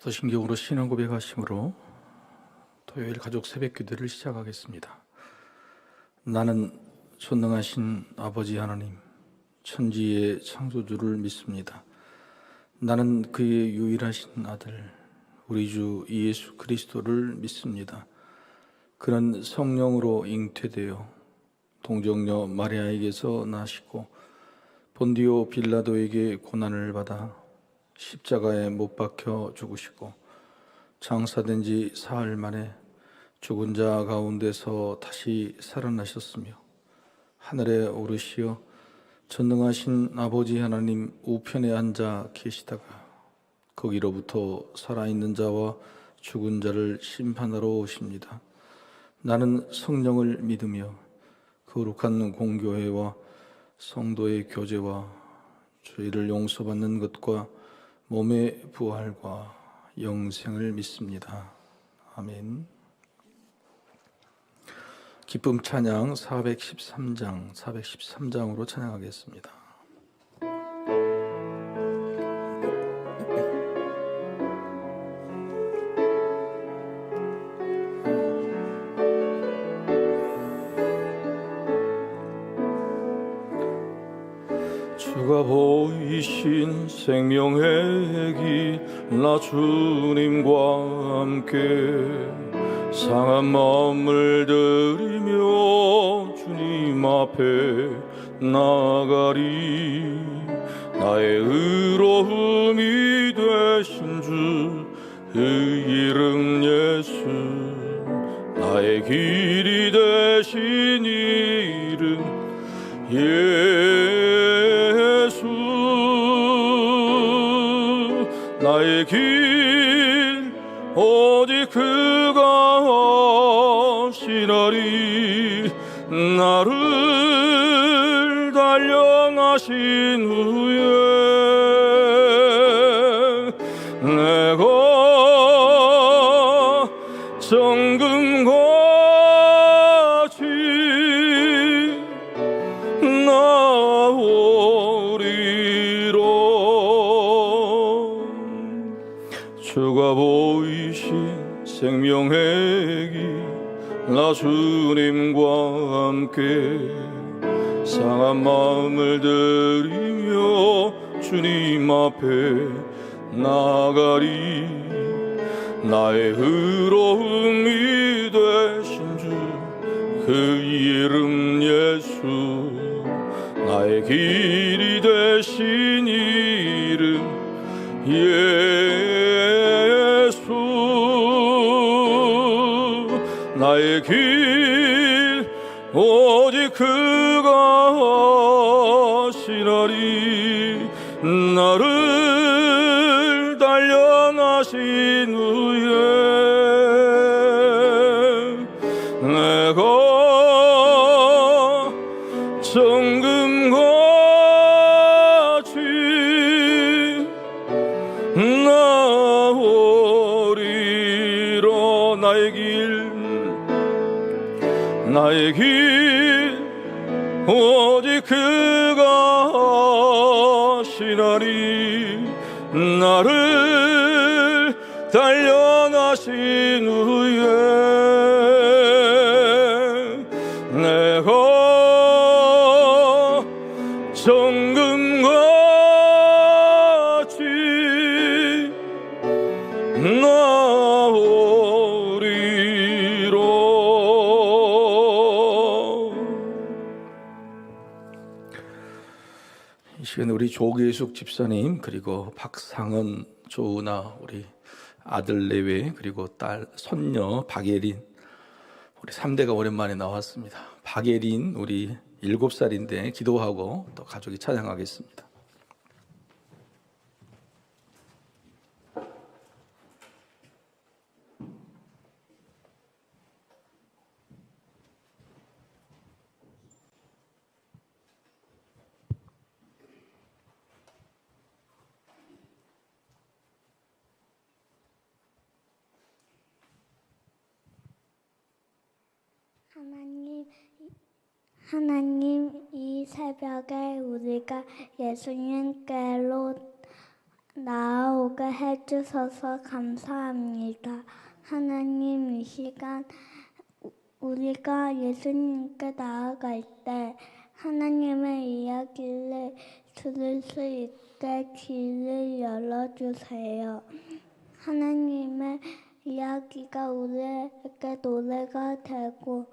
서신경으로 신앙 고백하심으로 토요일 가족 새벽 기도를 시작하겠습니다. 나는 전능하신 아버지 하나님, 천지의 창조주를 믿습니다. 나는 그의 유일하신 아들, 우리 주 예수 그리스도를 믿습니다. 그는 성령으로 잉태되어 동정녀 마리아에게서 나시고 본디오 빌라도에게 고난을 받아 십자가에 못 박혀 죽으시고 장사된 지 사흘 만에 죽은 자 가운데서 다시 살아나셨으며 하늘에 오르시어 전능하신 아버지 하나님 우편에 앉아 계시다가 거기로부터 살아있는 자와 죽은 자를 심판하러 오십니다. 나는 성령을 믿으며 거룩한 공교회와 성도의 교제와 죄를 용서받는 것과 몸의 부활과 영생을 믿습니다. 아멘. 기쁨 찬양 413장으로 찬양하겠습니다. 주가 보이신 생명의 길, 나 주님과 함께 상한 마음을 들이며 주님 앞에 나가리. 나의 의로움이 되신 주, 그 이름 예수. 나의 길이 되신 이름 예수. 나의 길 오직 그가 하시나리. 나를 단련하신 후에 내가 정금같이 나오리로. 주가 보이신 생명의 길, 나 주님과 함께 상한 마음을 들이며 주님 앞에 나가리. 나의 의로움이 되신 주, 그 이름 예수. 나의 길이 되신 이름 예수. 나의 길 오직 그가 하시나리. 나를 단련하신 후에 내가 정금같이 나오리로. 나의 길 오직 그가 하시나리. 나를 단련하신 후에 내가 정금같이 나오리로. 이 시간에 우리 조계숙 집사님, 그리고 박상은, 조은아, 우리 아들 내외, 그리고 딸 손녀 박예린, 우리 3대가 오랜만에 나왔습니다. 박예린 우리 7살인데 기도하고 또 가족이 찬양하겠습니다. 하나님, 이 새벽에 우리가 예수님께로 나아오게 해주셔서 감사합니다. 하나님, 이 시간 우리가 예수님께 나아갈 때 하나님의 이야기를 들을 수 있게 길을 열어주세요. 하나님의 이야기가 우리에게 노래가 되고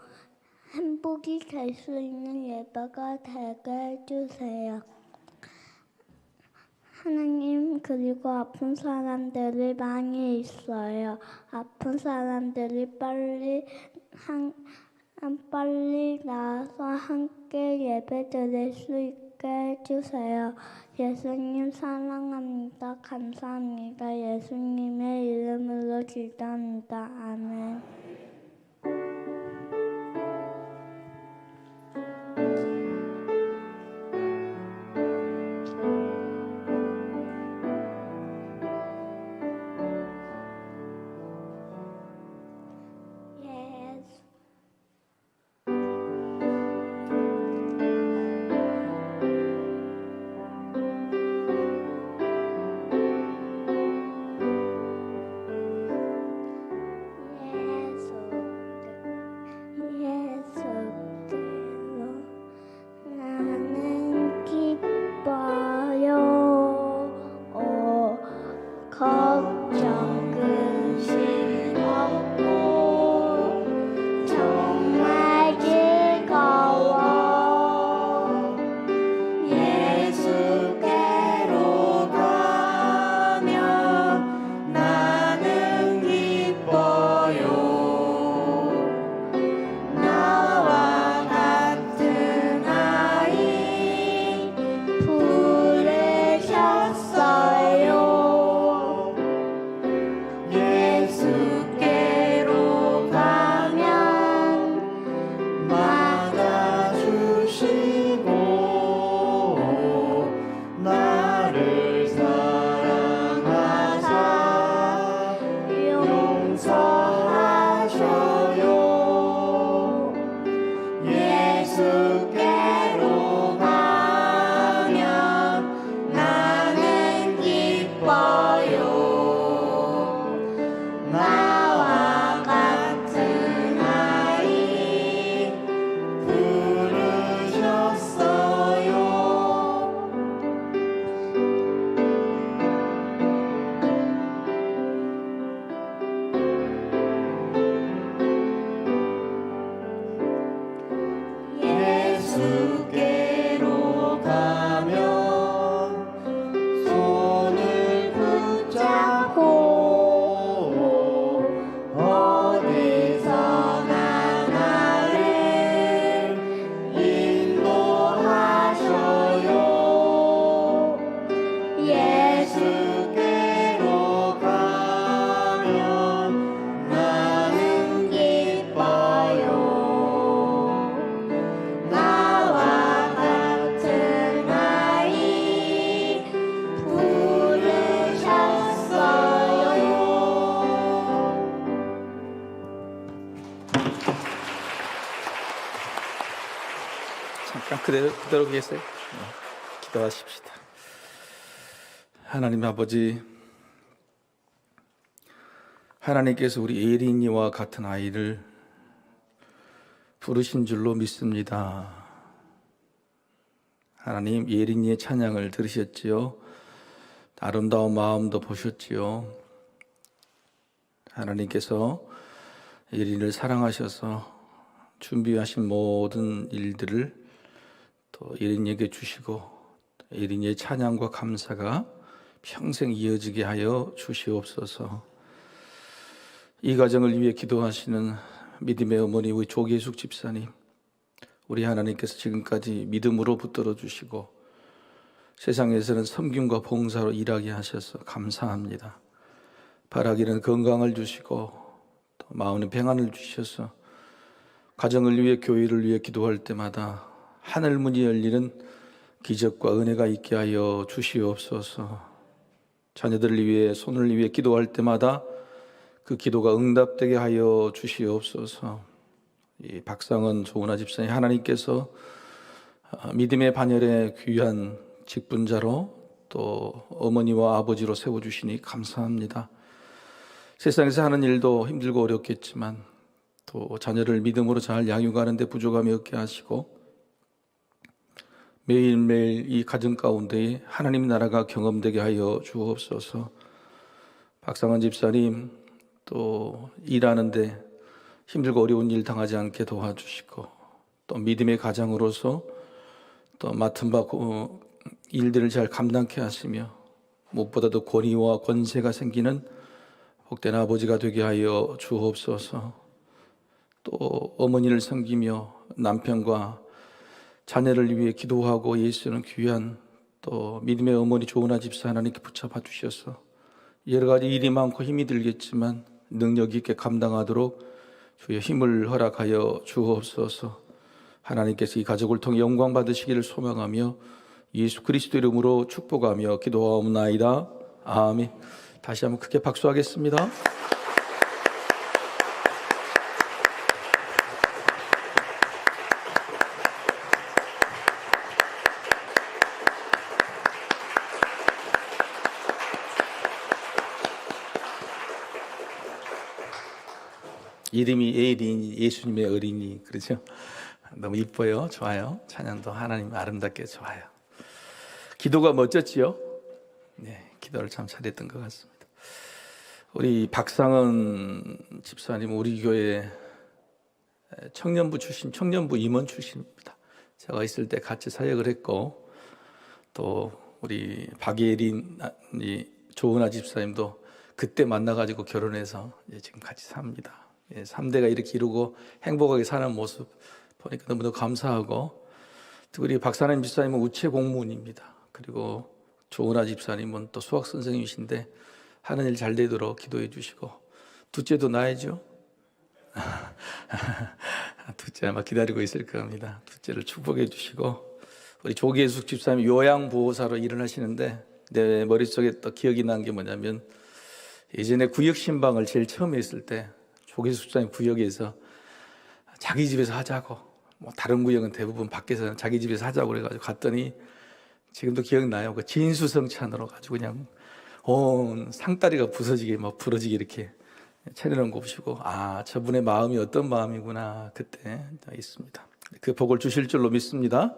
행복이 될 수 있는 예배가 되게 해주세요. 하나님, 그리고 아픈 사람들이 많이 있어요. 아픈 사람들이 빨리 나와서 함께 예배 드릴 수 있게 해주세요. 예수님 사랑합니다. 감사합니다. 예수님의 이름으로 기도합니다. 아멘. 걱정 근심 없고 정말 즐거워. 예수께로 가면 나는 기뻐요. 나와 같은 아이 부르셨어요. 예수께로 가면 막아주시고 나를 사랑하사 용서하셔요. 예수께로 가면 나는 기뻐요. 나와 같은 아이 부르셨어요. 예수께로 가면 손을 붙잡고 어디서나 나를 인도하셔요. 예수께로 가면 나는 기뻐요. 나와 같은 아이 부르셨어요. 잠깐 그대로 계세요. 기도하십시다. 하나님 아버지, 하나님께서 우리 예린이와 같은 아이를 부르신 줄로 믿습니다. 하나님, 예린이의 찬양을 들으셨지요. 아름다운 마음도 보셨지요. 하나님께서 예린이를 사랑하셔서 준비하신 모든 일들을 또 예린이에게 주시고 예린이의 찬양과 감사가 평생 이어지게 하여 주시옵소서. 이 가정을 위해 기도하시는 믿음의 어머니 우리 조계숙 집사님, 우리 하나님께서 지금까지 믿음으로 붙들어 주시고 세상에서는 섬김과 봉사로 일하게 하셔서 감사합니다. 바라기는 건강을 주시고 또 마음의 평안을 주셔서 가정을 위해 교회를 위해 기도할 때마다 하늘 문이 열리는 기적과 은혜가 있게 하여 주시옵소서. 자녀들을 위해 손을 위해 기도할 때마다 그 기도가 응답되게 하여 주시옵소서. 이 박상은 조은아 집사님, 하나님께서 믿음의 반열에 귀한 직분자로 또 또 어머니와 아버지로 세워주시니 감사합니다. 세상에서 하는 일도 힘들고 어렵겠지만 또 자녀를 믿음으로 잘 양육하는 데 부족함이 없게 하시고 매일매일 이 가정 가운데 하나님 나라가 경험되게 하여 주옵소서. 박상원 집사님 또 일하는데 힘들고 어려운 일 당하지 않게 도와주시고 또 믿음의 가장으로서 또 맡은 바 일들을 잘 감당케 하시며 무엇보다도 권위와 권세가 생기는 복된 아버지가 되게 하여 주옵소서. 또 어머니를 섬기며 남편과 자녀를 위해 기도하고 예수는 귀한 또 믿음의 어머니 조은아 집사 하나님께 붙잡아 주셔서 여러 가지 일이 많고 힘이 들겠지만 능력 있게 감당하도록 주의 힘을 허락하여 주옵소서. 하나님께서 이 가족을 통해 영광 받으시기를 소망하며 예수 그리스도 이름으로 축복하며 기도하옵나이다. 아멘. 다시 한번 크게 박수하겠습니다. 이름이 에일이 예수님의 어린이, 그렇죠? 너무 이뻐요. 좋아요. 찬양도 하나님 아름답게 좋아요. 기도가 멋졌지요? 네, 기도를 참 잘했던 것 같습니다. 우리 박상은 집사님 우리 교회 청년부 출신, 청년부 임원 출신입니다. 제가 있을 때 같이 사역을 했고 또 우리 박예린 조은아 집사님도 그때 만나가지고 결혼해서 이제 지금 같이 삽니다. 3대가 이렇게 이루고 행복하게 사는 모습 보니까 너무나 감사하고, 또 우리 박사님 집사님은 우체 공무원입니다. 그리고 조은아 집사님은 또 수학 선생님이신데 하는 일 잘 되도록 기도해 주시고, 둘째도 낳아야죠. 둘째 아마 기다리고 있을 겁니다. 둘째를 축복해 주시고, 우리 조계숙 집사님 요양보호사로 일을 하시는데 내 머릿속에 또 기억이 난 게 뭐냐면, 예전에 구역 신방을 제일 처음 했을 때 조계숙 집사님 구역에서 자기 집에서 하자고, 뭐 다른 구역은 대부분 밖에서 자기 집에서 하자고 그래가지고 갔더니 지금도 기억나요. 그 진수성찬으로 가지고 그냥 온 상다리가 부서지게 막 부러지게 이렇게 차려놓은 거 보시고, 아, 저분의 마음이 어떤 마음이구나 그때 있습니다. 그 복을 주실 줄로 믿습니다.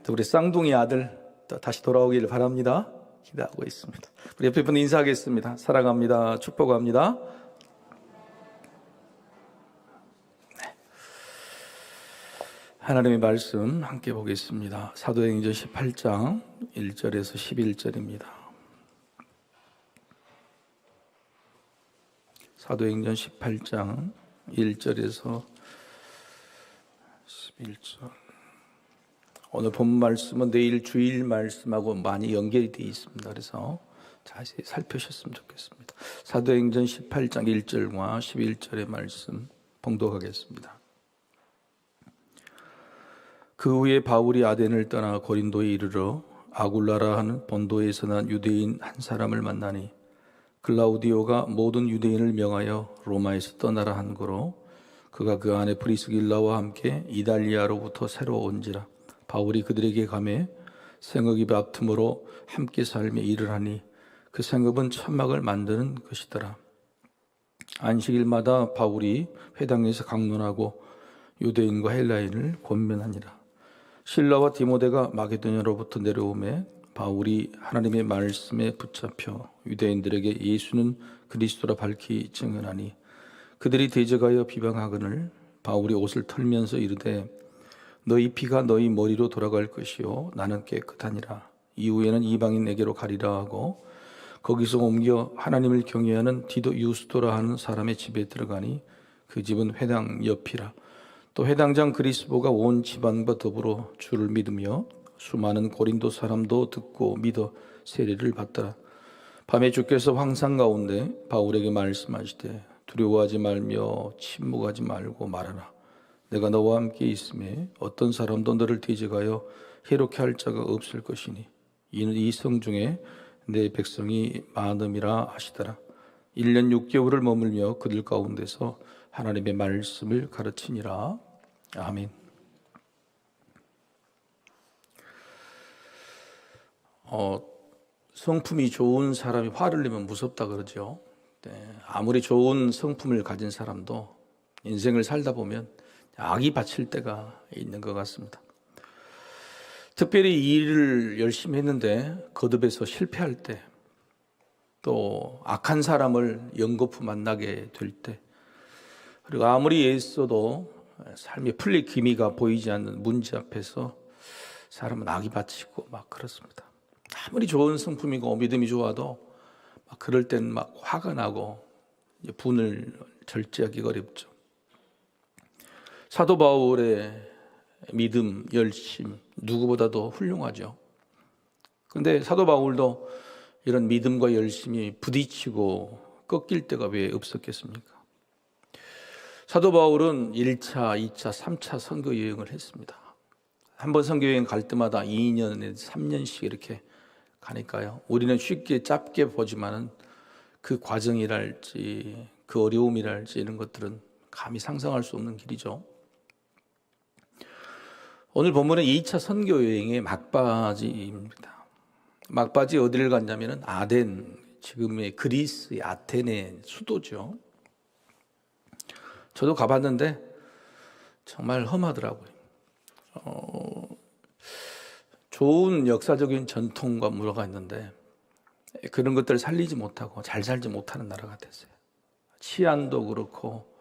또 우리 쌍둥이 아들 또 다시 돌아오기를 바랍니다. 기대하고 있습니다. 우리 옆에 분 인사하겠습니다. 사랑합니다. 축복합니다. 하나님의 말씀 함께 보겠습니다. 사도행전 18장 1절에서 11절입니다. 사도행전 18장 1절에서 11절. 오늘 본 말씀은 내일 주일 말씀하고 많이 연결이 되어 있습니다. 그래서 자세히 살펴보셨으면 좋겠습니다. 사도행전 18장 1절과 11절의 말씀 봉독하겠습니다. 그 후에 바울이 아덴을 떠나 고린도에 이르러 아굴라라 하는 본도에서 난 유대인 한 사람을 만나니, 글라우디오가 모든 유대인을 명하여 로마에서 떠나라 한 거로, 그가 그 안에 브리스길라와 함께 이달리아로부터 새로 온지라. 바울이 그들에게 가매 생업이 바틈으로 함께 살며 일을 하니 그 생업은 천막을 만드는 것이더라. 안식일마다 바울이 회당에서 강론하고 유대인과 헬라인을 권면하니라. 실라와 디모데가 마게도냐로부터 내려오매 바울이 하나님의 말씀에 붙잡혀 유대인들에게 예수는 그리스도라 밝히 증언하니, 그들이 대적하여 비방하거늘 바울이 옷을 털면서 이르되 너희 피가 너희 머리로 돌아갈 것이요 나는 깨끗하니라. 이후에는 이방인에게로 가리라 하고 거기서 옮겨 하나님을 경외하는 디도 유스도라 하는 사람의 집에 들어가니 그 집은 회당 옆이라. 또 회당장 그리스보가 온 집안과 더불어 주를 믿으며 수많은 고린도 사람도 듣고 믿어 세례를 받더라. 밤에 주께서 황상 가운데 바울에게 말씀하시되 두려워하지 말며 침묵하지 말고 말하라. 내가 너와 함께 있음에 어떤 사람도 너를 대적하여 해롭게 할 자가 없을 것이니 이는 이 성 중에 내 백성이 많음이라 하시더라. 1년 6개월을 머물며 그들 가운데서 하나님의 말씀을 가르치니라. 아멘. 성품이 좋은 사람이 화를 내면 무섭다 그러죠. 네, 아무리 좋은 성품을 가진 사람도 인생을 살다 보면 악이 받칠 때가 있는 것 같습니다. 특별히 일을 열심히 했는데 거듭해서 실패할 때, 또 악한 사람을 연거푸 만나게 될 때, 그리고 아무리 애써도 삶의 풀릴 기미가 보이지 않는 문제 앞에서 사람은 악이 받치고 막 그렇습니다. 아무리 좋은 성품이고 믿음이 좋아도 막 그럴 땐 막 화가 나고 분을 절제하기 어렵죠. 사도 바울의 믿음, 열심 누구보다도 훌륭하죠. 그런데 사도 바울도 이런 믿음과 열심이 부딪히고 꺾일 때가 왜 없었겠습니까? 사도 바울은 1차, 2차, 3차 선교 여행을 했습니다. 한 번 선교 여행 갈 때마다 2년에서 3년씩 이렇게 가니까요. 우리는 쉽게 짧게 보지만은 그 과정이랄지 그 어려움이랄지 이런 것들은 감히 상상할 수 없는 길이죠. 오늘 본문은 2차 선교 여행의 막바지입니다. 막바지 어디를 갔냐면은 아덴, 지금의 그리스의 아테네 수도죠. 저도 가봤는데 정말 험하더라고요. 좋은 역사적인 전통과 문화가 있는데 그런 것들을 살리지 못하고 잘 살지 못하는 나라 같았어요. 치안도 그렇고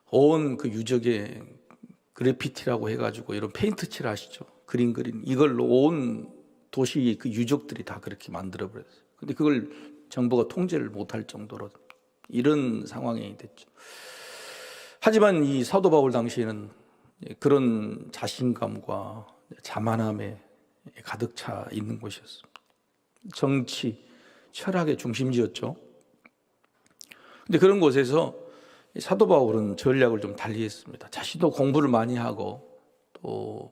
온 그 유적에 그래피티라고 해가지고 이런 페인트 칠 아시죠? 그림 이걸로 온 도시 그 유적들이 다 그렇게 만들어 버렸어요. 근데 그걸 정부가 통제를 못할 정도로 이런 상황이 됐죠. 하지만 이 사도 바울 당시에는 그런 자신감과 자만함에 가득 차 있는 곳이었습니다. 정치, 철학의 중심지였죠. 근데 그런 곳에서 사도 바울은 전략을 좀 달리했습니다. 자신도 공부를 많이 하고 또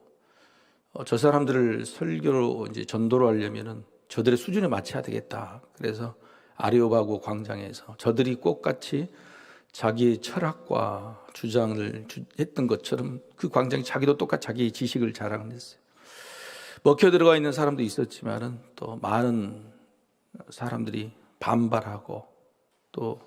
저 사람들을 설교로 이제 전도를 하려면은 저들의 수준에 맞춰야 되겠다. 그래서 아레오바고 광장에서 저들이 똑같이 자기의 철학과 주장을 했던 것처럼 그 광장에 자기도 똑같이 자기의 지식을 자랑했어요. 먹혀 들어가 있는 사람도 있었지만은 또 많은 사람들이 반발하고 또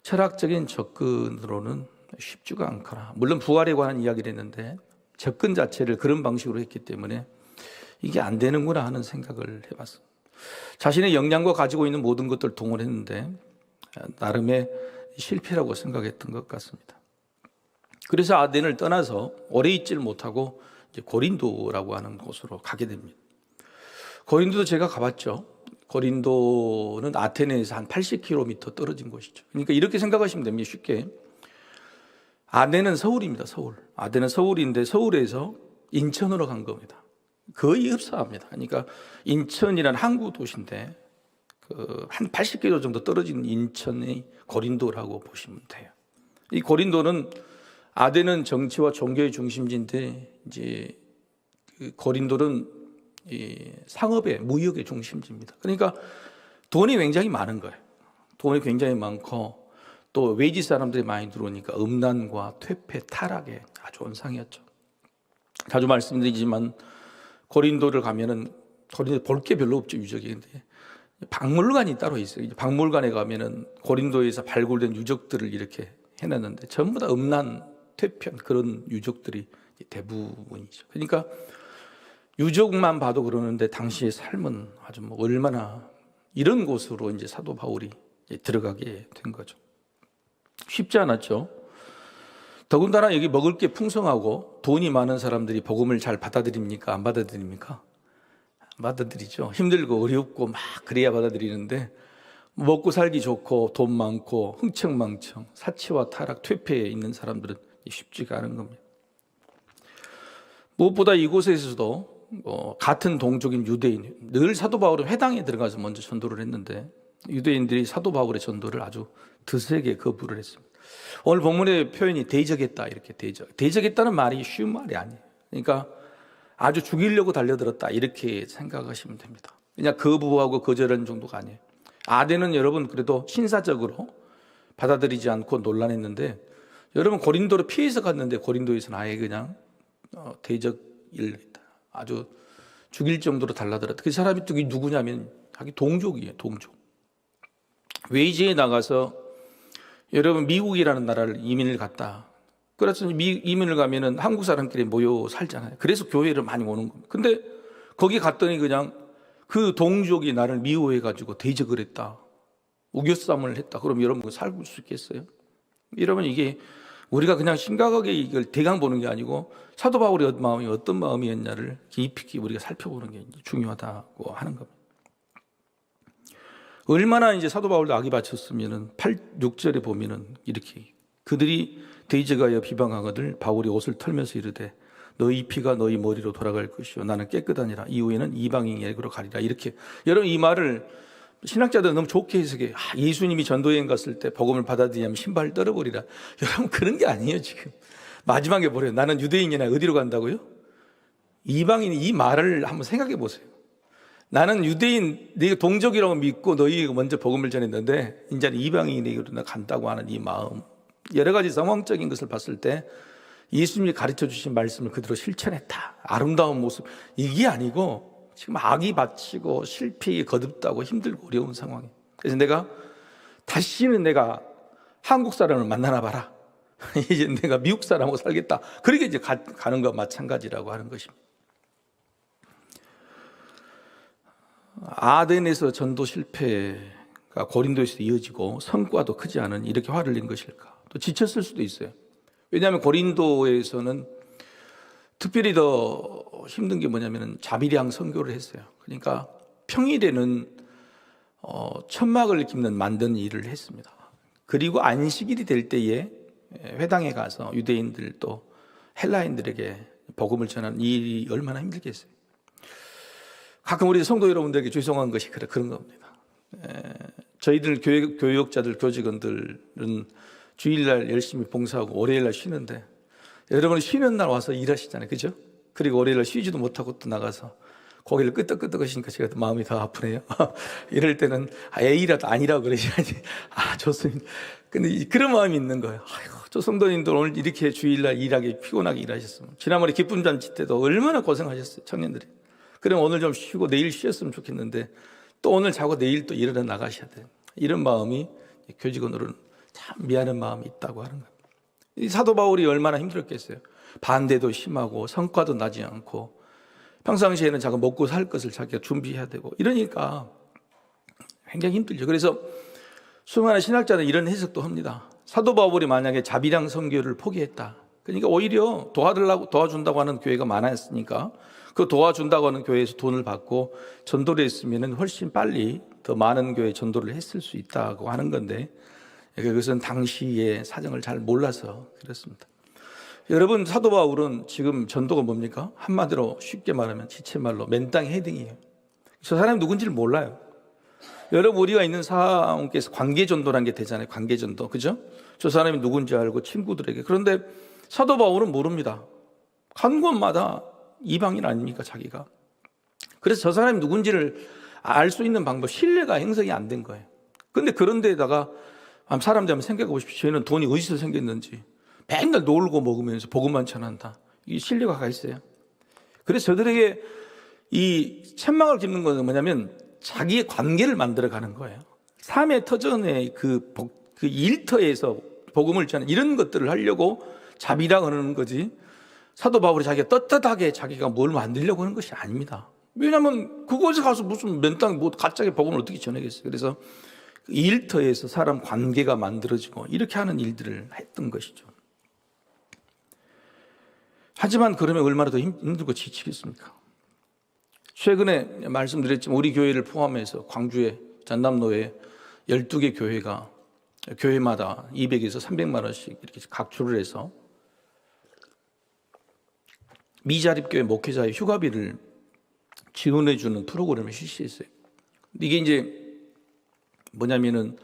철학적인 접근으로는 쉽지가 않구나. 물론 부활에 관한 이야기를 했는데 접근 자체를 그런 방식으로 했기 때문에 이게 안 되는구나 하는 생각을 해봤습니다. 자신의 역량과 가지고 있는 모든 것들을 동원했는데 나름의 실패라고 생각했던 것 같습니다. 그래서 아덴을 떠나서 오래 있지를 못하고 이제 고린도라고 하는 곳으로 가게 됩니다. 고린도도 제가 가봤죠. 고린도는 아테네에서 한 80km 떨어진 곳이죠. 그러니까 이렇게 생각하시면 됩니다. 쉽게. 아덴은 서울입니다. 서울. 아덴은 서울인데 서울에서 인천으로 간 겁니다. 거의 흡사합니다. 그러니까 인천이라는 항구 도시인데 한 80km 정도 떨어진 인천의 고린도라고 보시면 돼요. 이 고린도는 아덴은 정치와 종교의 중심지인데 이제 고린도는 이 상업의 무역의 중심지입니다. 그러니까 돈이 굉장히 많은 거예요. 돈이 굉장히 많고 또 외지 사람들이 많이 들어오니까 음란과 퇴폐, 타락의 아주 원상이었죠. 자주 말씀드리지만 고린도를 가면은 고린도 볼 게 별로 없죠. 유적이. 근데 박물관이 따로 있어요. 박물관에 가면은 고린도에서 발굴된 유적들을 이렇게 해놨는데 전부 다 음란, 퇴편 그런 유적들이 대부분이죠. 그러니까 유적만 봐도 그러는데 당시의 삶은 아주 얼마나 이런 곳으로 이제 사도 바울이 들어가게 된 거죠. 쉽지 않았죠. 더군다나 여기 먹을 게 풍성하고 돈이 많은 사람들이 복음을 잘 받아들입니까? 안 받아들입니까? 받아들이죠. 힘들고 어렵고 막 그래야 받아들이는데 먹고 살기 좋고 돈 많고 흥청망청 사치와 타락 퇴폐에 있는 사람들은 쉽지가 않은 겁니다. 무엇보다 이곳에서도 같은 동족인 유대인, 늘 사도 바울은 회당에 들어가서 먼저 전도를 했는데 유대인들이 사도 바울의 전도를 아주 드세게 거부를 했습니다. 오늘 본문의 표현이 대적했다 이렇게 대적했다는 말이 쉬운 말이 아니에요. 그러니까 아주 죽이려고 달려들었다 이렇게 생각하시면 됩니다. 그냥 거부하고 거절하는 정도가 아니에요. 아덴은 여러분 그래도 신사적으로 받아들이지 않고 논란했는데 여러분 고린도로 피해서 갔는데 고린도에서는 아예 그냥 대적을 했다. 아주 죽일 정도로 달라들었다. 그 사람이 또 누구냐면 자기 동족이에요. 동족. 외지에 나가서 여러분 미국이라는 나라를 이민을 갔다. 그래서 이민을 가면은 한국 사람끼리 모여 살잖아요. 그래서 교회를 많이 오는 겁니다. 근데 거기 갔더니 그냥 그 동족이 나를 미워해가지고 대적을 했다. 우겨싸움을 했다. 그럼 여러분 살 수 있겠어요? 여러분 이게 우리가 그냥 심각하게 이걸 대강 보는 게 아니고 사도 바울의 마음이 어떤 마음이었냐를 깊이 우리가 살펴보는 게 중요하다고 하는 겁니다. 얼마나 이제 사도 바울도 악이 바쳤으면은 6절에 보면은 이렇게 그들이 대적하여 비방하거늘 바울이 옷을 털면서 이르되 너희 피가 너희 머리로 돌아갈 것이요 나는 깨끗하니라 이후에는 이방인에게로 가리라. 이렇게 여러분 이 말을 신학자들은 너무 좋게 해석해. 예수님이 전도여행 갔을 때 복음을 받아들이면 신발을 떨어버리라. 여러분 그런 게 아니에요. 지금 마지막에 뭐래요? 나는 유대인이나 어디로 간다고요? 이방인이 이 말을 한번 생각해 보세요. 나는 유대인 네가 동족이라고 믿고 너희가 먼저 복음을 전했는데 이제는 이방인에게로 나 간다고 하는 이 마음, 여러 가지 상황적인 것을 봤을 때 예수님이 가르쳐 주신 말씀을 그대로 실천했다. 아름다운 모습 이게 아니고 지금 악이 바치고 실패에 거듭다고 힘들고 어려운 상황이에요. 그래서 내가 다시는 내가 한국 사람을 만나나 봐라. 이제 내가 미국 사람하고 살겠다. 그렇게 이제 가는 것 마찬가지라고 하는 것입니다. 아덴에서 전도 실패가 고린도에서 이어지고 성과도 크지 않은 이렇게 화를 낸 것일까? 또 지쳤을 수도 있어요. 왜냐하면 고린도에서는 특별히 더 힘든 게 뭐냐면 자비량 선교를 했어요. 그러니까 평일에는 천막을 깁는 만든 일을 했습니다. 그리고 안식일이 될 때에 회당에 가서 유대인들 또 헬라인들에게 복음을 전하는 일이 얼마나 힘들겠어요. 가끔 우리 성도 여러분들에게 죄송한 것이 그런 겁니다. 저희들 교육자들, 교직원들은 주일날 열심히 봉사하고 월요일날 쉬는데 여러분 쉬는 날 와서 일하시잖아요. 그죠? 그리고 월요일날 쉬지도 못하고 또 나가서 고개를 끄덕끄덕 하시니까 제가 또 마음이 더 아프네요. 이럴 때는 A라도 아니라고 그러셔야지. 좋습니다. 근데 그런 마음이 있는 거예요. 아이고, 저 성도님들 오늘 이렇게 주일날 일하게 피곤하게 일하셨으면 지난번에 기쁨 잔치 때도 얼마나 고생하셨어요. 청년들이. 그럼 오늘 좀 쉬고 내일 쉬었으면 좋겠는데 또 오늘 자고 내일 또 일하러 나가셔야 돼요. 이런 마음이 교직원으로는 참 미안한 마음이 있다고 하는 거예요. 이 사도 바울이 얼마나 힘들었겠어요. 반대도 심하고 성과도 나지 않고 평상시에는 자꾸 먹고 살 것을 자기가 준비해야 되고 이러니까 굉장히 힘들죠. 그래서 수많은 신학자는 이런 해석도 합니다. 사도 바울이 만약에 자비량 선교를 포기했다. 그러니까 오히려 도와준다고 하는 교회가 많았으니까 그 도와준다고 하는 교회에서 돈을 받고 전도를 했으면 훨씬 빨리 더 많은 교회에 전도를 했을 수 있다고 하는 건데 그것은 당시의 사정을 잘 몰라서 그렇습니다. 여러분 사도 바울은 지금 전도가 뭡니까? 한마디로 쉽게 말하면 지체말로 맨땅 헤딩이에요. 저 사람이 누군지를 몰라요. 여러분 우리가 있는 상황에서 관계전도라는 게 되잖아요. 관계전도. 그죠? 저 사람이 누군지 알고 친구들에게. 그런데 사도 바울은 모릅니다. 간 곳마다 이방인 아닙니까 자기가. 그래서 저 사람이 누군지를 알 수 있는 방법, 신뢰가 형성이 안 된 거예요. 그런데 그런 데다가 사람들 한번 생각해 보십시오. 저희는 돈이 어디서 생겼는지 맨날 놀고 먹으면서 복음만 전한다. 이 신뢰가 가 있어요. 그래서 저들에게 이 천막을 깁는 것은 뭐냐면 자기의 관계를 만들어가는 거예요. 삶의 터전의 그 일터에서 복음을 전하는 이런 것들을 하려고 자비라 하는 거지 사도 바울이 자기가 떳떳하게 자기가 뭘 만들려고 하는 것이 아닙니다. 왜냐하면 그곳에 가서 무슨 맨땅 갑자기 복음을 어떻게 전하겠어요. 그래서 일터에서 사람 관계가 만들어지고 이렇게 하는 일들을 했던 것이죠. 하지만 그러면 얼마나 더 힘들고 지치겠습니까? 최근에 말씀드렸지만 우리 교회를 포함해서 광주의 전남로에 12개 교회가 교회마다 200에서 300만 원씩 이렇게 각출을 해서 미자립교회 목회자의 휴가비를 지원해 주는 프로그램을 실시했어요. 이게 이제 뭐냐면은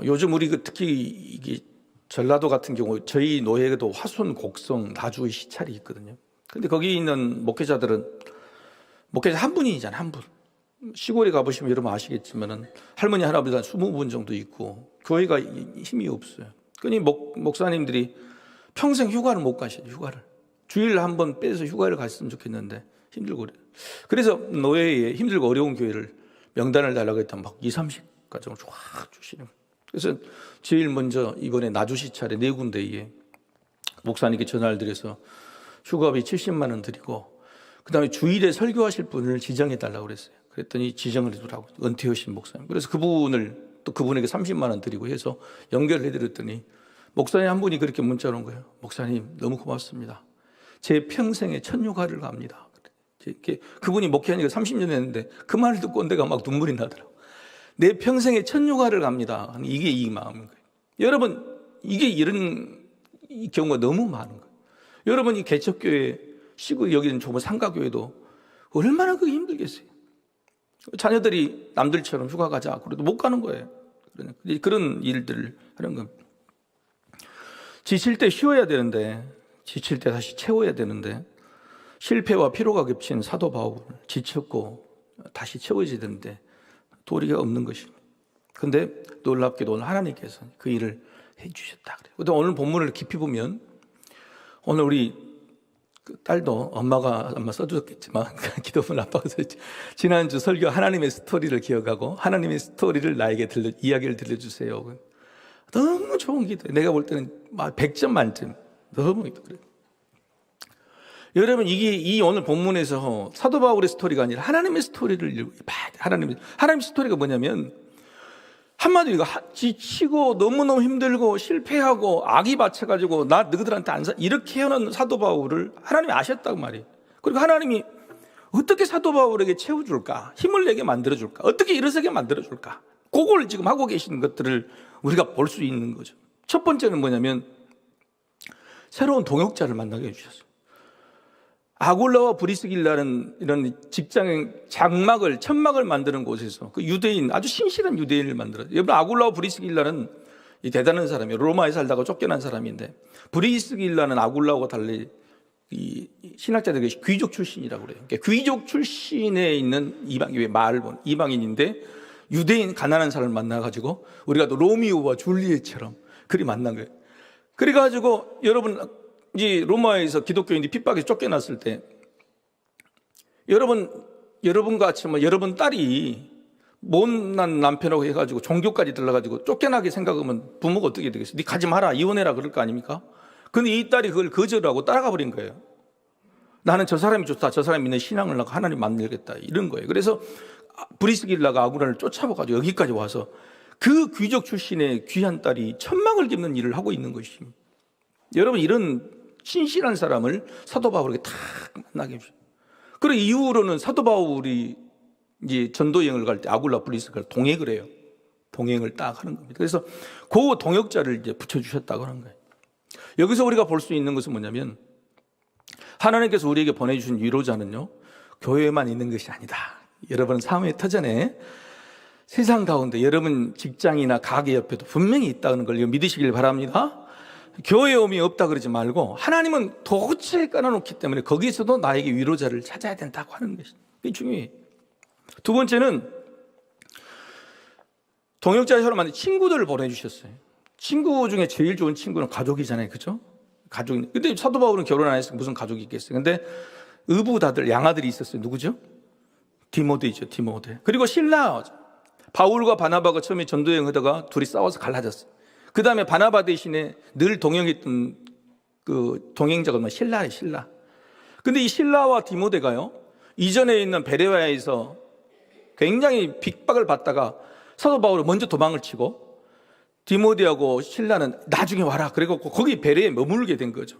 요즘 우리 특히 이게 전라도 같은 경우 저희 노예도 화순, 곡성, 나주의 시찰이 있거든요. 근데 거기 있는 목회자들은 목회자 한 분이잖아요, 한 분. 시골에 가보시면 여러분 아시겠지만은 할머니, 할아버지 한 20분 정도 있고 교회가 힘이 없어요. 그러니 목사님들이 평생 휴가를 못 가셔요, 휴가를. 주일 한 번 빼서 휴가를 갔으면 좋겠는데 힘들고 그래요. 그래서 노예에 힘들고 어려운 교회를 명단을 달라고 했더니 막 2, 30가정을 쫙 주시는. 그래서 제일 먼저 이번에 나주시 차례 4군데에 목사님께 전화를 드려서 휴가비 70만 원 드리고 그다음에 주일에 설교하실 분을 지정해 달라고 그랬어요. 그랬더니 지정을 해주라고, 은퇴하신 목사님. 그래서 그분을 또 그분에게 30만 원 드리고 해서 연결해 드렸더니 목사님 한 분이 그렇게 문자를 온 거예요. 목사님 너무 고맙습니다. 제 평생에 천육아를 갑니다. 그분이 목회하니까 30년 했는데 그 말을 듣고 내가 막 눈물이 나더라고요. 내 평생에 천육아를 갑니다. 이게 이 마음인 거예요. 여러분, 이게 이런 경우가 너무 많은 거예요. 여러분, 이 개척교회, 시골 여기는 좁은 상가교회도 얼마나 그게 힘들겠어요. 자녀들이 남들처럼 휴가 가자 그래도 못 가는 거예요. 그런 일들을 하는 겁니다. 지칠 때 쉬어야 되는데, 지칠 때 다시 채워야 되는데, 실패와 피로가 겹친 사도 바울, 지쳤고 다시 채워져야 되는데 도리가 없는 것입니다. 그런데 놀랍게도 오늘 하나님께서 그 일을 해주셨다 그래요. 근데 오늘 본문을 깊이 보면 오늘 우리 그 딸도 엄마가 아마 써줬겠지만 기도문 아빠가 써줬지. 지난주 설교 하나님의 스토리를 기억하고 하나님의 스토리를 나에게 이야기를 들려주세요. 너무 좋은 기도예요. 내가 볼 때는 100점 만점. 너무 그래요. 여러분, 이게 이 오늘 본문에서 사도 바울의 스토리가 아니라 하나님의 스토리를 봐야 돼. 하나님의 스토리가 뭐냐면 한마디로 지치고 너무너무 힘들고 실패하고 악이 받쳐가지고 나 너희들한테 안 이렇게 해놓은 사도 바울을 하나님이 아셨다고 말이에요. 그리고 하나님이 어떻게 사도 바울에게 채워줄까? 힘을 내게 만들어줄까? 어떻게 일어서게 만들어줄까? 그걸 지금 하고 계시는 것들을 우리가 볼 수 있는 거죠. 첫 번째는 뭐냐면 새로운 동역자를 만나게 해주셨어요. 아굴라와 브리스길라는 이런 직장의 천막을 만드는 곳에서 그 유대인, 아주 신실한 유대인을 만들어요. 여러분, 아굴라와 브리스길라는 이 대단한 사람이에요. 로마에 살다가 쫓겨난 사람인데, 브리스길라는 아굴라와 달리 이 신학자들이 귀족 출신이라고 그래요. 그러니까 귀족 출신에 있는 이방인인데 유대인 가난한 사람을 만나가지고 우리가 또 로미오와 줄리엣처럼 그리 만난 거예요. 그래가지고 여러분, 이제 로마에서 기독교인들이 핍박에서 쫓겨났을 때 여러분 같이 여러분 딸이 못난 남편하고 해가지고 종교까지 들러가지고 쫓겨나게 생각하면 부모가 어떻게 되겠어요? 네 가지 마라, 이혼해라 그럴 거 아닙니까? 근데 이 딸이 그걸 거절하고 따라가 버린 거예요. 나는 저 사람이 좋다, 저 사람이 내 신앙을 낳고 하나님 만들겠다, 이런 거예요. 그래서 브리스길라가 아굴라를 쫓아가지고 여기까지 와서 그 귀족 출신의 귀한 딸이 천막을 깁는 일을 하고 있는 것입니다. 여러분, 이런 신실한 사람을 사도 바울에게 탁 만나게 해주죠. 그리고 이후로는 사도 바울이 이제 전도 여행을 갈 때 아굴라 브리스길라 동행을 해요. 동행을 딱 하는 겁니다. 그래서 그 동역자를 이제 붙여주셨다고 하는 거예요. 여기서 우리가 볼 수 있는 것은 뭐냐면 하나님께서 우리에게 보내주신 위로자는요, 교회에만 있는 것이 아니다. 여러분, 삶의 터전에 세상 가운데 여러분 직장이나 가게 옆에도 분명히 있다는 걸 믿으시길 바랍니다. 교회에 오면 없다 그러지 말고 하나님은 도처에 깔아놓기 때문에 거기에서도 나에게 위로자를 찾아야 된다고 하는 것이 그게 중요해요. 두 번째는 동역자처럼 만든 친구들을 보내주셨어요. 친구 중에 제일 좋은 친구는 가족이잖아요, 그죠? 가족. 근데 사도 바울은 결혼 안 했으니까 무슨 가족이 있겠어요? 근데 의붓아들, 양아들이 있었어요. 누구죠? 디모데이죠, 디모데. 그리고 신라. 바울과 바나바가 처음에 전도여행 하다가 둘이 싸워서 갈라졌어요. 그 다음에 바나바 대신에 늘 동행했던 그 동행자가 신라예요, 신라. 근데 이 신라와 디모데가요, 이전에 있는 베레아에서 굉장히 핍박을 받다가 사도 바울은 먼저 도망을 치고 디모데하고 신라는 나중에 와라. 그리고 거기 베레아에 머물게 된 거죠.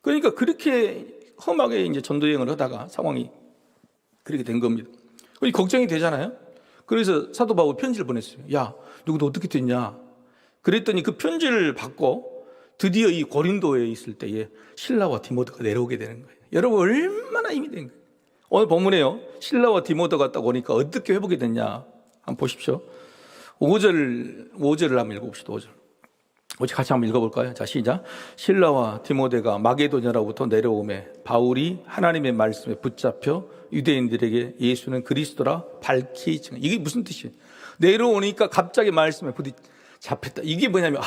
그러니까 그렇게 험하게 이제 전도여행을 하다가 상황이 그렇게 된 겁니다. 걱정이 되잖아요. 그래서 사도 바울 편지를 보냈어요. 야, 누구도 어떻게 됐냐? 그랬더니 그 편지를 받고 드디어 이 고린도에 있을 때에 신라와 디모데가 내려오게 되는 거예요. 여러분, 얼마나 힘이 된 거예요. 오늘 본문에요, 신라와 디모데가 딱 오니까 어떻게 회복이 됐냐 한번 보십시오. 5절을 한번 읽어봅시다. 5절. 우리 같이 한번 읽어볼까요? 자, 시작. 신라와 디모데가 마게도냐로부터 내려오매 바울이 하나님의 말씀에 붙잡혀 유대인들에게 예수는 그리스도라 밝히 증거. 이게 무슨 뜻이에요? 내려오니까 갑자기 말씀에 잡혔다. 이게 뭐냐면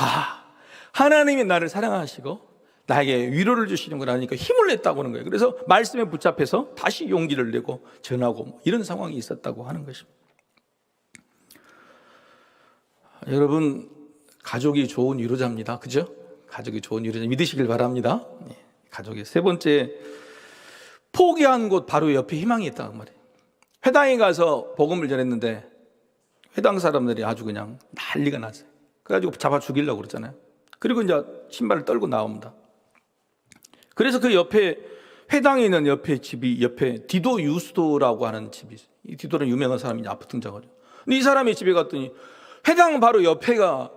하나님이 나를 사랑하시고 나에게 위로를 주시는 거라니까 힘을 냈다고 하는 거예요. 그래서 말씀에 붙잡혀서 다시 용기를 내고 전하고 이런 상황이 있었다고 하는 것입니다. 여러분, 가족이 좋은 위로자입니다. 그죠? 가족이 좋은 위로자 믿으시길 바랍니다. 가족이 세 번째, 포기한 곳 바로 옆에 희망이 있다고 말이에요. 회당에 가서 복음을 전했는데 회당 사람들이 아주 그냥 난리가 났어요. 그래가지고 잡아 죽이려고 그러잖아요. 그리고 이제 신발을 떨고 나옵니다. 그래서 그 옆에 회당에 있는 옆에 집이 옆에 디도 유스도라고 하는 집이 있어요. 이 디도는 유명한 사람이 앞에 등장하죠. 근데 이 사람의 집에 갔더니 회당 바로 옆에가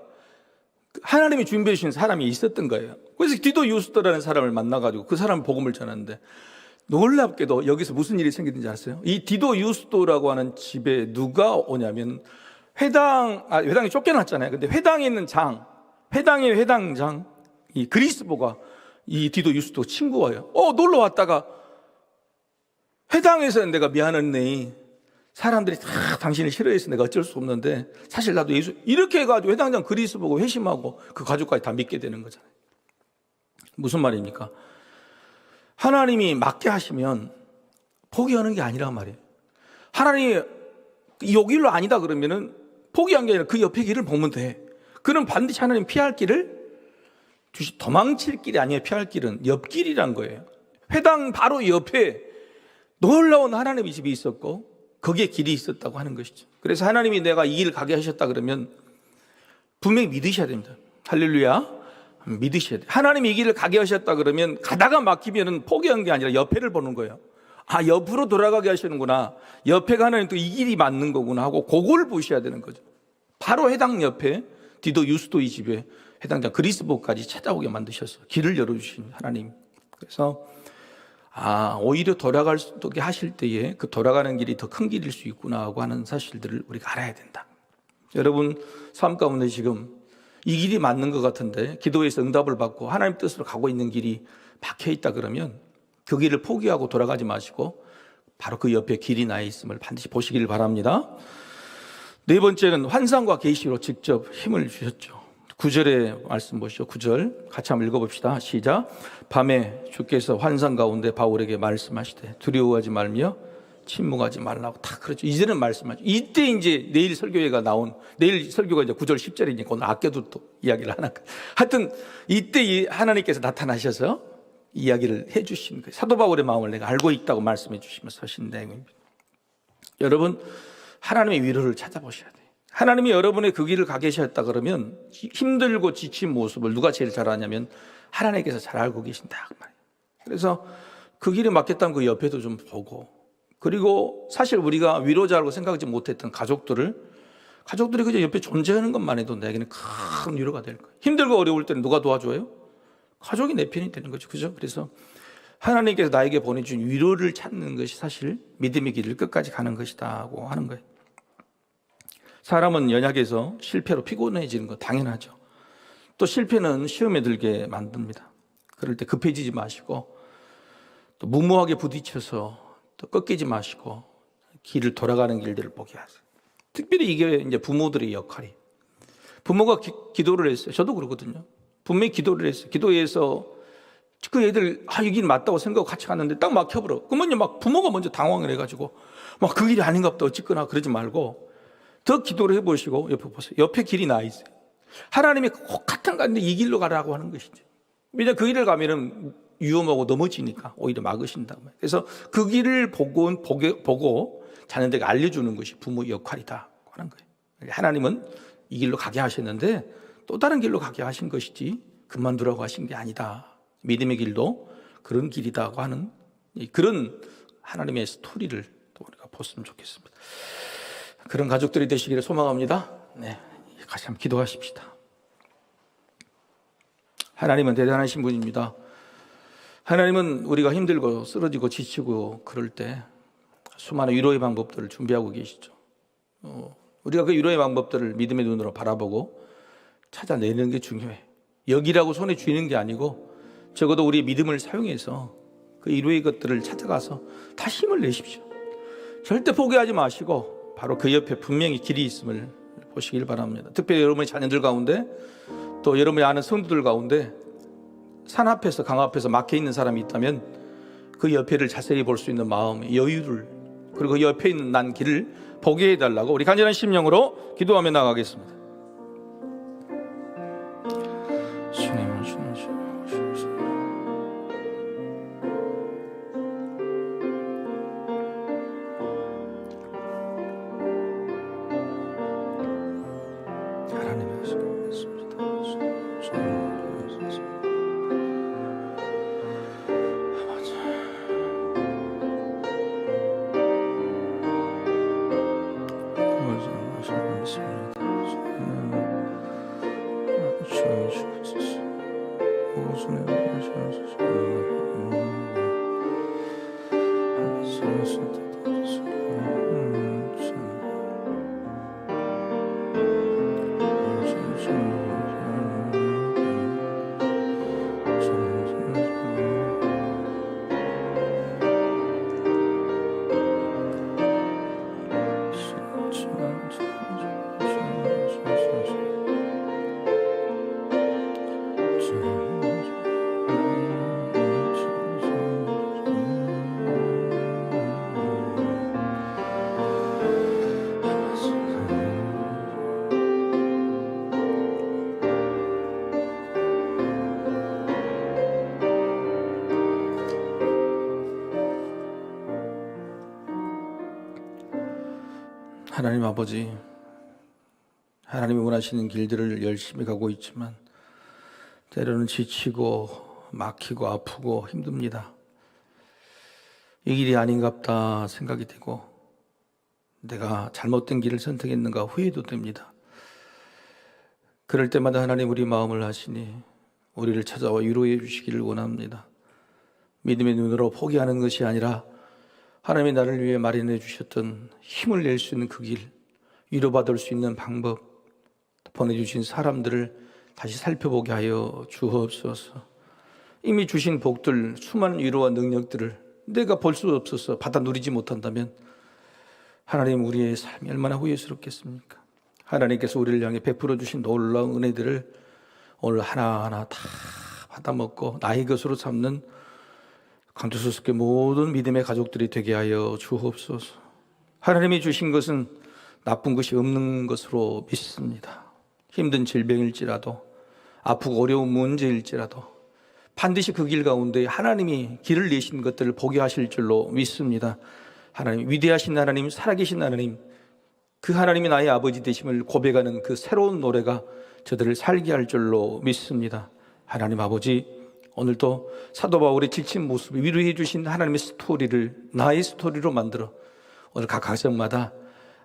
하나님이 준비해 주신 사람이 있었던 거예요. 그래서 디도 유스도라는 사람을 만나가지고 그 사람 복음을 전하는데 놀랍게도 여기서 무슨 일이 생기는지 아세요? 이 디도 유스도라고 하는 집에 누가 오냐면 회당이 쫓겨났잖아요. 근데 회당에 있는 회당의 회당장 이 그리스보가 이 디도 유스도 친구예요. 놀러 왔다가 회당에서 내가 미안했네. 사람들이 다 당신을 싫어해서 내가 어쩔 수 없는데 사실 나도 예수 이렇게 해가지고 회당장 그리스보고 회심하고 그 가족까지 다 믿게 되는 거잖아요. 무슨 말입니까? 하나님이 맡게 하시면 포기하는 게 아니란 말이에요. 하나님이 요 길로 아니다 그러면은 포기한 게 아니라 그 옆에 길을 보면 돼. 그럼 반드시 하나님 피할 길을 도망칠 길이 아니에요. 피할 길은 옆길이란 거예요. 회당 바로 옆에 놀라운 하나님의 집이 있었고 거기에 길이 있었다고 하는 것이죠. 그래서 하나님이 내가 이 길 가게 하셨다 그러면 분명히 믿으셔야 됩니다. 할렐루야. 믿으셔야 돼요. 하나님이 이 길을 가게 하셨다 그러면 가다가 막히면은 포기한 게 아니라 옆에를 보는 거예요. 옆으로 돌아가게 하시는구나. 옆에가 하나님 또 이 길이 맞는 거구나 하고 그걸 보셔야 되는 거죠. 바로 회당 옆에 디도 유스도 이 집에 해당장 그리스보까지 찾아오게 만드셔서 길을 열어주신 하나님. 그래서 오히려 돌아갈 수 있게 하실 때에 그 돌아가는 길이 더 큰 길일 수 있구나 하고 하는 사실들을 우리가 알아야 된다. 여러분 삶 가운데 지금 이 길이 맞는 것 같은데 기도에서 응답을 받고 하나님 뜻으로 가고 있는 길이 막혀 있다 그러면 그 길을 포기하고 돌아가지 마시고 바로 그 옆에 길이 나 있음을 반드시 보시길 바랍니다. 네 번째는 환상과 계시로 직접 힘을 주셨죠. 9절의 말씀 보시죠. 9절 같이 한번 읽어봅시다. 시작. 밤에 주께서 환상 가운데 바울에게 말씀하시되 두려워하지 말며 침묵하지 말라고 다 그렇죠. 이제는 말씀하죠. 이때 이제 내일 설교가 이제 9절 10절이니까 오늘 아껴도 또 이야기를 하나. 하여튼 이때 하나님께서 나타나셔서 이야기를 해주신 거예요. 사도 바울의 마음을 내가 알고 있다고 말씀해 주시면서 하신 내용입니다. 여러분 하나님의 위로를 찾아보셔야 돼요. 하나님이 여러분의 그 길을 가게 하셨다 그러면 힘들고 지친 모습을 누가 제일 잘 아냐면 하나님께서 잘 알고 계신다. 그래서 그 길이 맞겠다면 그 옆에도 좀 보고, 그리고 사실 우리가 위로자라고 생각하지 못했던 가족들이 그저 옆에 존재하는 것만 해도 내게는 큰 위로가 될 거예요. 힘들고 어려울 때는 누가 도와줘요? 가족이 내 편이 되는 거죠. 그죠? 그래서 하나님께서 나에게 보내준 위로를 찾는 것이 사실 믿음의 길을 끝까지 가는 것이다고 하는 거예요. 사람은 연약해서 실패로 피곤해지는 거 당연하죠. 또 실패는 시험에 들게 만듭니다. 그럴 때 급해지지 마시고 또 무모하게 부딪혀서 또 꺾이지 마시고 길을 돌아가는 길들을 보게 하세요. 특별히 이게 이제 부모들의 역할이에요. 부모가 기도를 했어요. 저도 그러거든요. 분명히 기도를 했어요. 기도해서 그 애들 이 길 맞다고 생각하고 같이 갔는데 딱 막혀버려. 그러면 막 부모가 먼저 당황을 해가지고 막 그 길이 아닌가 보다 어쨌거나 그러지 말고 더 기도를 해보시고 옆에 보세요. 옆에 길이 나 있어요. 하나님이 꼭 같은 가운데 이 길로 가라고 하는 것이죠. 왜냐하면 그 길을 가면은 위험하고 넘어지니까 오히려 막으신다. 그래서 그 길을 보고 자녀들에게 알려주는 것이 부모의 역할이다 하는 거예요. 하나님은 이 길로 가게 하셨는데 또 다른 길로 가게 하신 것이지 그만두라고 하신 게 아니다. 믿음의 길도 그런 길이다고 하는 그런 하나님의 스토리를 또 우리가 봤으면 좋겠습니다. 그런 가족들이 되시기를 소망합니다. 네, 같이 한번 기도하십시다. 하나님은 대단하신 분입니다. 하나님은 우리가 힘들고 쓰러지고 지치고 그럴 때 수많은 위로의 방법들을 준비하고 계시죠. 우리가 그 위로의 방법들을 믿음의 눈으로 바라보고 찾아내는 게 중요해. 여기라고 손에 쥐는 게 아니고 적어도 우리의 믿음을 사용해서 그 위로의 것들을 찾아가서 다 힘을 내십시오. 절대 포기하지 마시고 바로 그 옆에 분명히 길이 있음을 보시길 바랍니다. 특별히 여러분의 자녀들 가운데 또 여러분이 아는 성도들 가운데 산 앞에서 강 앞에서 막혀 있는 사람이 있다면 그 옆에를 자세히 볼 수 있는 마음, 여유를, 그리고 그 옆에 있는 난 길을 보게 해달라고 우리 간절한 심령으로 기도하며 나가겠습니다. 주님, 주님, 주님, 주님. 하나님의 말씀 믿습니다. 하나님 아버지, 하나님이 원하시는 길들을 열심히 가고 있지만 때로는 지치고 막히고 아프고 힘듭니다. 이 길이 아닌갑다 생각이 되고 내가 잘못된 길을 선택했는가 후회도 됩니다. 그럴 때마다 하나님 우리 마음을 아시니 우리를 찾아와 위로해 주시기를 원합니다. 믿음의 눈으로 포기하는 것이 아니라 하나님이 나를 위해 마련해 주셨던 힘을 낼 수 있는 그 길, 위로받을 수 있는 방법, 보내주신 사람들을 다시 살펴보게 하여 주옵소서. 이미 주신 복들, 수많은 위로와 능력들을 내가 볼 수 없어서 받아 누리지 못한다면 하나님 우리의 삶이 얼마나 후회스럽겠습니까? 하나님께서 우리를 향해 베풀어 주신 놀라운 은혜들을 오늘 하나하나 다 받아먹고 나의 것으로 삼는 감투스럽게 모든 믿음의 가족들이 되게 하여 주옵소서. 하나님이 주신 것은 나쁜 것이 없는 것으로 믿습니다. 힘든 질병일지라도 아프고 어려운 문제일지라도 반드시 그 길 가운데 하나님이 길을 내신 것들을 보게 하실 줄로 믿습니다. 하나님, 위대하신 하나님, 살아계신 하나님, 그 하나님이 나의 아버지 되심을 고백하는 그 새로운 노래가 저들을 살게 할 줄로 믿습니다. 하나님 아버지, 오늘도 사도 바울의 지친 모습을 위로해 주신 하나님의 스토리를 나의 스토리로 만들어 오늘 각 가정마다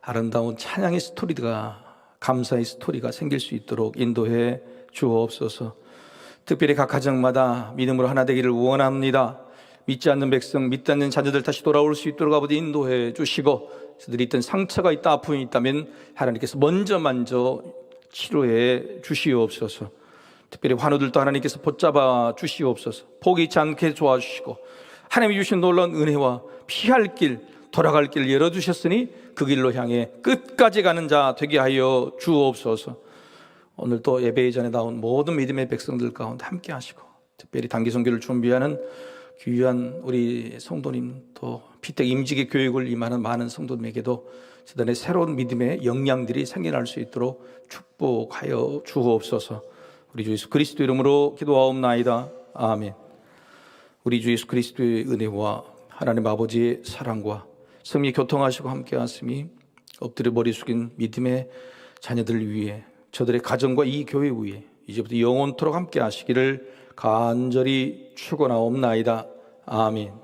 아름다운 찬양의 스토리가, 감사의 스토리가 생길 수 있도록 인도해 주옵소서. 특별히 각 가정마다 믿음으로 하나 되기를 원합니다. 믿지 않는 백성, 믿지 않는 자녀들 다시 돌아올 수 있도록 아버지 인도해 주시고, 저들이 있던 상처가 있다, 아픔이 있다면 하나님께서 먼저 치료해 주시옵소서. 특별히 환우들도 하나님께서 붙잡아 주시옵소서. 포기치 않게 도와주시고 하나님이 주신 놀라운 은혜와 피할 길, 돌아갈 길을 열어주셨으니 그 길로 향해 끝까지 가는 자 되게 하여 주옵소서. 오늘 또 예배 전에 나온 모든 믿음의 백성들 가운데 함께 하시고, 특별히 단기 선교를 준비하는 귀한 우리 성도님, 또 피택 임직의 교육을 임하는 많은 성도님에게도 저들의 새로운 믿음의 역량들이 생겨날 수 있도록 축복하여 주옵소서. 우리 주 예수 그리스도 이름으로 기도하옵나이다. 아멘. 우리 주 예수 그리스도의 은혜와 하나님 아버지의 사랑과 성령이 교통하시고 함께 하심이 엎드려 머리 숙인 믿음의 자녀들 위해, 저들의 가정과 이 교회 위에 이제부터 영원토록 함께 하시기를 간절히 축원하옵나이다. 아멘.